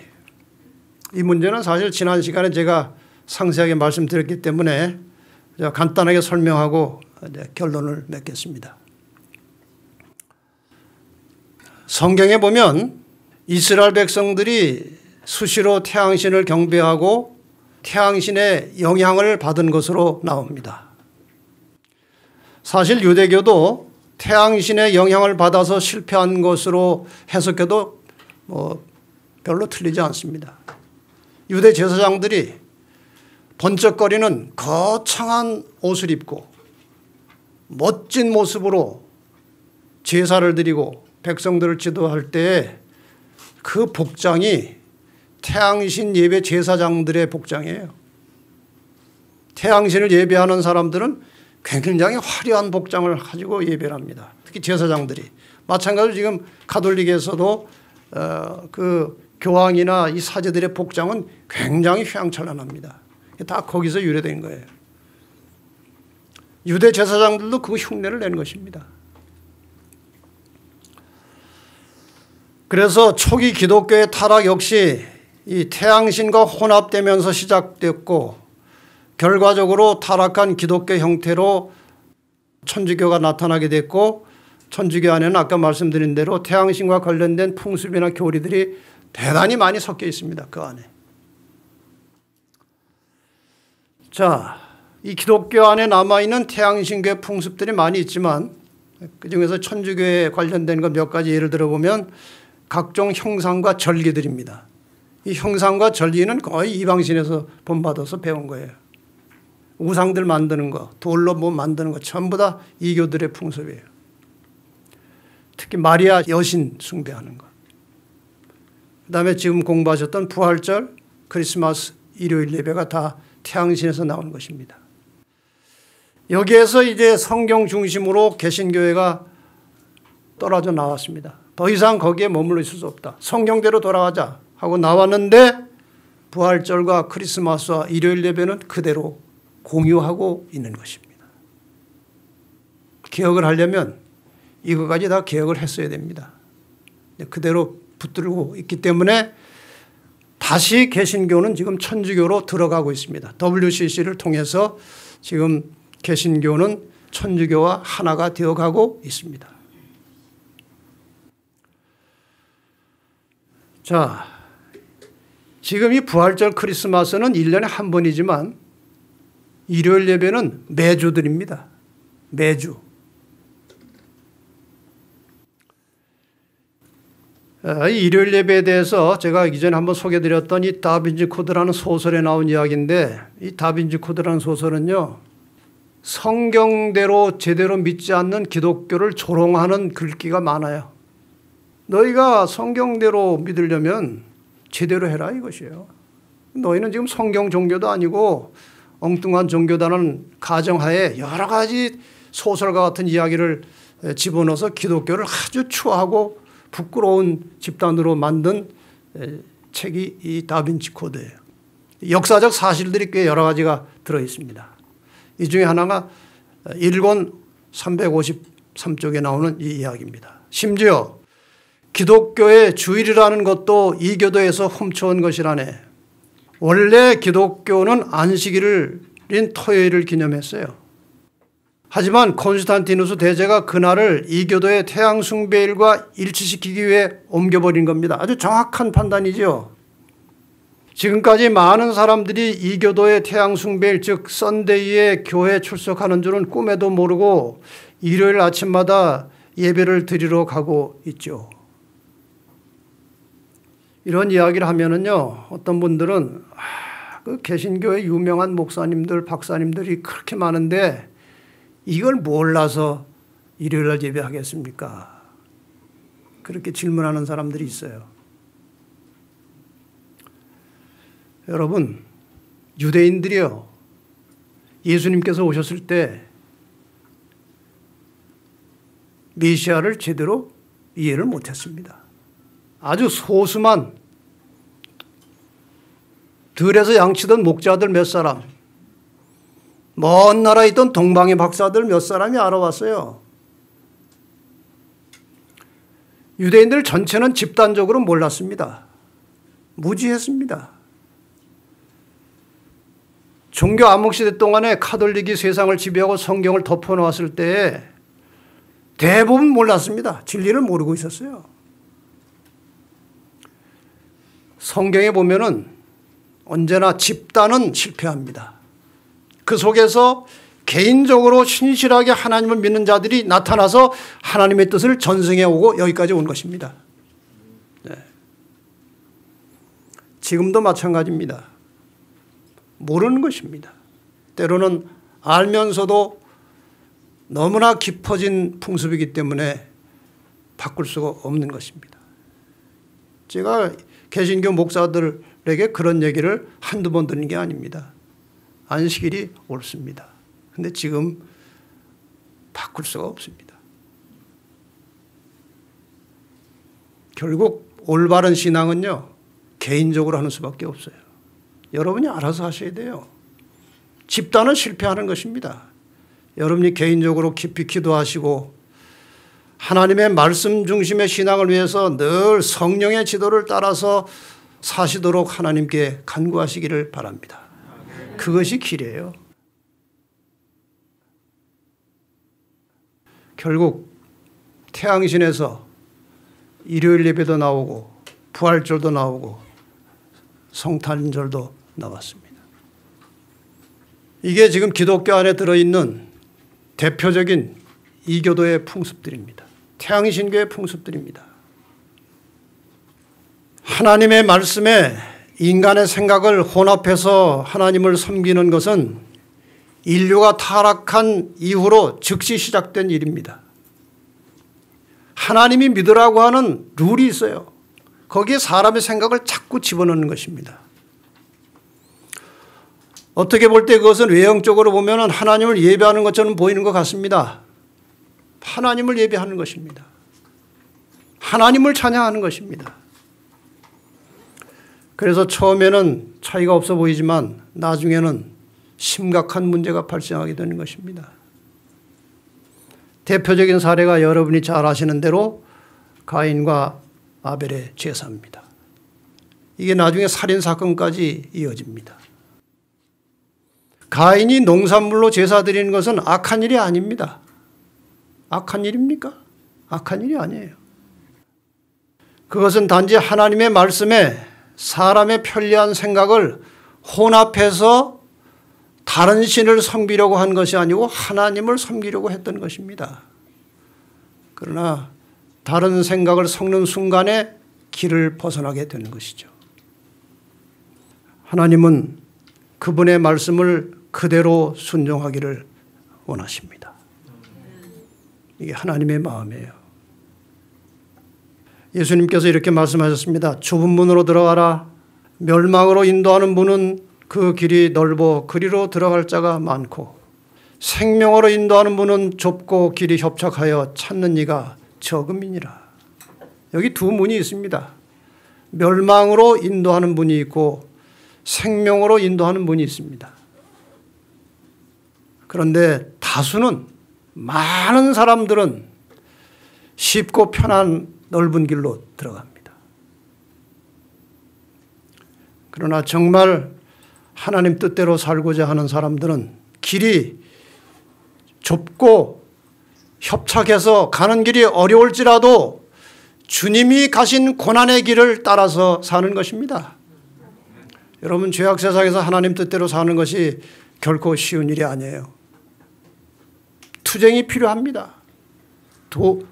이 문제는 사실 지난 시간에 제가 상세하게 말씀드렸기 때문에 간단하게 설명하고 이제 결론을 맺겠습니다. 성경에 보면 이스라엘 백성들이 수시로 태양신을 경배하고 태양신의 영향을 받은 것으로 나옵니다. 사실 유대교도 태양신의 영향을 받아서 실패한 것으로 해석해도 별로 틀리지 않습니다. 유대 제사장들이 번쩍거리는 거창한 옷을 입고 멋진 모습으로 제사를 드리고 백성들을 지도할 때 그 복장이 태양신 예배 제사장들의 복장이에요. 태양신을 예배하는 사람들은 굉장히 화려한 복장을 가지고 예배를 합니다. 특히 제사장들이. 마찬가지로 지금 가톨릭에서도 그 교황이나 이 사제들의 복장은 굉장히 휘황찬란합니다. 다 거기서 유래된 거예요. 유대 제사장들도 그 흉내를 낸 것입니다. 그래서 초기 기독교의 타락 역시 이 태양신과 혼합되면서 시작됐고 결과적으로 타락한 기독교 형태로 천주교가 나타나게 됐고 천주교 안에는 아까 말씀드린 대로 태양신과 관련된 풍습이나 교리들이 대단히 많이 섞여 있습니다. 그 안에. 자, 이 기독교 안에 남아있는 태양신교의 풍습들이 많이 있지만 그중에서 천주교에 관련된 것 몇 가지 예를 들어보면 각종 형상과 절기들입니다. 이 형상과 절기는 거의 이방신에서 본받아서 배운 거예요. 우상들 만드는 거, 돌로 뭐 만드는 거 전부 다 이교들의 풍습이에요. 특히 마리아 여신 숭배하는 것. 그다음에 지금 공부하셨던 부활절, 크리스마스, 일요일 예배가 다 태양신에서 나온 것입니다. 여기에서 이제 성경 중심으로 개신교회가 떨어져 나왔습니다. 더 이상 거기에 머물러 있을 수 없다. 성경대로 돌아가자 하고 나왔는데 부활절과 크리스마스와 일요일 예배는 그대로 공유하고 있는 것입니다. 개혁을 하려면 이거까지 다 개혁을 했어야 됩니다. 그대로 붙들고 있기 때문에 다시 개신교는 지금 천주교로 들어가고 있습니다. WCC를 통해서 지금 개신교는 천주교와 하나가 되어가고 있습니다. 자, 지금 이 부활절 크리스마스는 1년에 한 번이지만 일요일 예배는 매주 드립니다. 매주. 이 일요일 예배에 대해서 제가 이전에 한번 소개해드렸던 이 다빈치 코드라는 소설에 나온 이야기인데 이 다빈치 코드라는 소설은요. 성경대로 제대로 믿지 않는 기독교를 조롱하는 글귀가 많아요. 너희가 성경대로 믿으려면 제대로 해라 이것이에요. 너희는 지금 성경 종교도 아니고 엉뚱한 종교다는 가정하에 여러 가지 소설과 같은 이야기를 집어넣어서 기독교를 아주 추하고 부끄러운 집단으로 만든 책이 이 다빈치 코드예요. 역사적 사실들이 꽤 여러 가지가 들어있습니다. 이 중에 하나가 1권 353쪽에 나오는 이 이야기입니다. 심지어 기독교의 주일이라는 것도 이교도에서 훔쳐온 것이라네. 원래 기독교는 안식일인 토요일을 기념했어요. 하지만 콘스탄티누스 대제가 그날을 이교도의 태양 숭배일과 일치시키기 위해 옮겨버린 겁니다. 아주 정확한 판단이죠. 지금까지 많은 사람들이 이교도의 태양 숭배일 즉 썬데이에 교회 출석하는 줄은 꿈에도 모르고 일요일 아침마다 예배를 드리러 가고 있죠. 이런 이야기를 하면은요, 어떤 분들은 그 개신교의 유명한 목사님들, 박사님들이 그렇게 많은데 이걸 몰라서 일요일날 예배하겠습니까? 그렇게 질문하는 사람들이 있어요. 여러분, 유대인들이요, 예수님께서 오셨을 때 메시아를 제대로 이해를 못했습니다. 아주 소수만 들에서 양치던 목자들 몇 사람, 먼 나라에 있던 동방의 박사들 몇 사람이 알아왔어요. 유대인들 전체는 집단적으로 몰랐습니다. 무지했습니다. 종교 암흑시대 동안에 카톨릭이 세상을 지배하고 성경을 덮어놓았을 때에 대부분 몰랐습니다. 진리를 모르고 있었어요. 성경에 보면은 언제나 집단은 실패합니다. 그 속에서 개인적으로 신실하게 하나님을 믿는 자들이 나타나서 하나님의 뜻을 전승해 오고 여기까지 온 것입니다. 네. 지금도 마찬가지입니다. 모르는 것입니다. 때로는 알면서도 너무나 깊어진 풍습이기 때문에 바꿀 수가 없는 것입니다. 제가 개신교 목사들에게 그런 얘기를 한두 번 듣는 게 아닙니다. 안식일이 옳습니다. 근데 지금 바꿀 수가 없습니다. 결국 올바른 신앙은요, 개인적으로 하는 수밖에 없어요. 여러분이 알아서 하셔야 돼요. 집단은 실패하는 것입니다. 여러분이 개인적으로 깊이 기도하시고 하나님의 말씀 중심의 신앙을 위해서 늘 성령의 지도를 따라서 사시도록 하나님께 간구하시기를 바랍니다. 그것이 길이에요. 결국 태양신에서 일요일 예배도 나오고 부활절도 나오고 성탄절도 나왔습니다. 이게 지금 기독교 안에 들어있는 대표적인 이교도의 풍습들입니다. 태양신교의 풍습들입니다. 하나님의 말씀에 인간의 생각을 혼합해서 하나님을 섬기는 것은 인류가 타락한 이후로 즉시 시작된 일입니다. 하나님이 믿으라고 하는 룰이 있어요. 거기에 사람의 생각을 자꾸 집어넣는 것입니다. 어떻게 볼 때 그것은 외형적으로 보면 하나님을 예배하는 것처럼 보이는 것 같습니다. 하나님을 예배하는 것입니다. 하나님을 찬양하는 것입니다. 그래서 처음에는 차이가 없어 보이지만 나중에는 심각한 문제가 발생하게 되는 것입니다. 대표적인 사례가 여러분이 잘 아시는 대로 가인과 아벨의 제사입니다. 이게 나중에 살인사건까지 이어집니다. 가인이 농산물로 제사 드리는 것은 악한 일이 아닙니다. 악한 일입니까? 악한 일이 아니에요. 그것은 단지 하나님의 말씀에 사람의 편리한 생각을 혼합해서 다른 신을 섬기려고 한 것이 아니고 하나님을 섬기려고 했던 것입니다. 그러나 다른 생각을 섞는 순간에 길을 벗어나게 되는 것이죠. 하나님은 그분의 말씀을 그대로 순종하기를 원하십니다. 이게 하나님의 마음이에요. 예수님께서 이렇게 말씀하셨습니다. 좁은 문으로 들어가라. 멸망으로 인도하는 문은 그 길이 넓어 그리로 들어갈 자가 많고 생명으로 인도하는 문은 좁고 길이 협착하여 찾는 이가 적음이니라. 여기 두 문이 있습니다. 멸망으로 인도하는 문이 있고 생명으로 인도하는 문이 있습니다. 그런데 다수는 많은 사람들은 쉽고 편한 넓은 길로 들어갑니다. 그러나 정말 하나님 뜻대로 살고자 하는 사람들은 길이 좁고 협착해서 가는 길이 어려울지라도 주님이 가신 고난의 길을 따라서 사는 것입니다. 여러분, 죄악 세상에서 하나님 뜻대로 사는 것이 결코 쉬운 일이 아니에요. 투쟁이 필요합니다.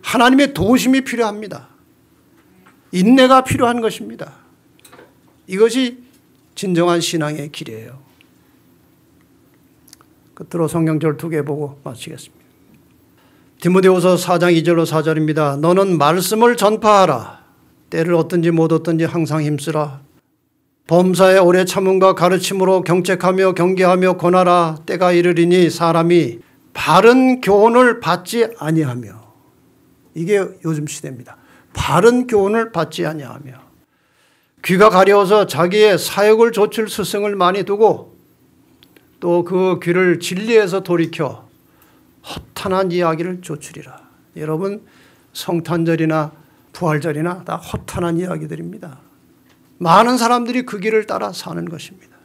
하나님의 도우심이 필요합니다. 인내가 필요한 것입니다. 이것이 진정한 신앙의 길이에요. 끝으로 성경절 2개 보고 마치겠습니다. 디모데후서 4장 2절로 4절입니다. 너는 말씀을 전파하라. 때를 얻든지 못 얻든지 항상 힘쓰라. 범사에 오래 참음과 가르침으로 경책하며 경계하며 권하라. 때가 이르리니 사람이 바른 교훈을 받지 아니하며. 이게 요즘 시대입니다. 바른 교훈을 받지 아니하며. 귀가 가려워서 자기의 사역을 좇을 스승을 많이 두고 또 그 귀를 진리에서 돌이켜 허탄한 이야기를 좇으리라. 여러분, 성탄절이나 부활절이나 다 허탄한 이야기들입니다. 많은 사람들이 그 길을 따라 사는 것입니다.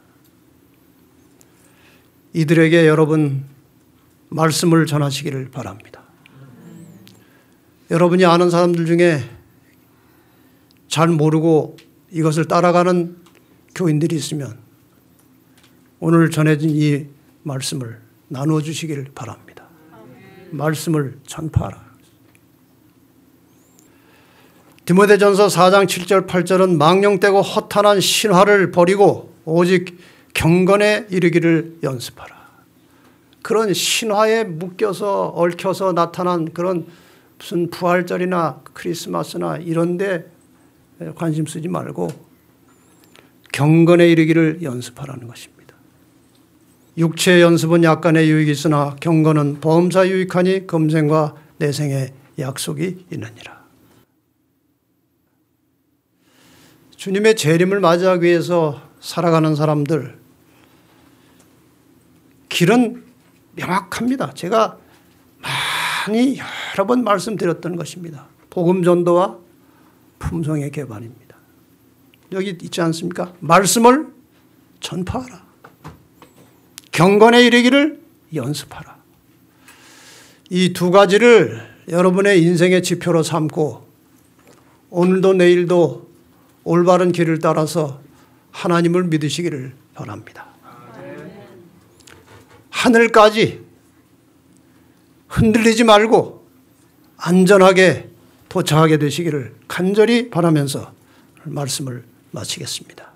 이들에게 여러분 말씀을 전하시기를 바랍니다. 여러분이 아는 사람들 중에 잘 모르고 이것을 따라가는 교인들이 있으면 오늘 전해진 이 말씀을 나누어 주시기를 바랍니다. 말씀을 전파하라. 디모데전서 4장 7절 8절은 망령되고 허탄한 신화를 버리고 오직 경건에 이르기를 연습하라. 그런 신화에 묶여서 얽혀서 나타난 그런 무슨 부활절이나 크리스마스나 이런 데 관심 쓰지 말고 경건에 이르기를 연습하라는 것입니다. 육체의 연습은 약간의 유익이 있으나 경건은 범사 유익하니 금생과 내생의 약속이 있느니라. 주님의 재림을 맞이하기 위해서 살아가는 사람들 길은 명확합니다. 제가 많이 여러 번 말씀드렸던 것입니다. 복음 전도와 품성의 개발입니다. 여기 있지 않습니까? 말씀을 전파하라. 경건에 이르기를 연습하라. 이 두 가지를 여러분의 인생의 지표로 삼고 오늘도 내일도 올바른 길을 따라서 하나님을 믿으시기를 바랍니다. 하늘까지 흔들리지 말고 안전하게 도착하게 되시기를 간절히 바라면서 말씀을 마치겠습니다.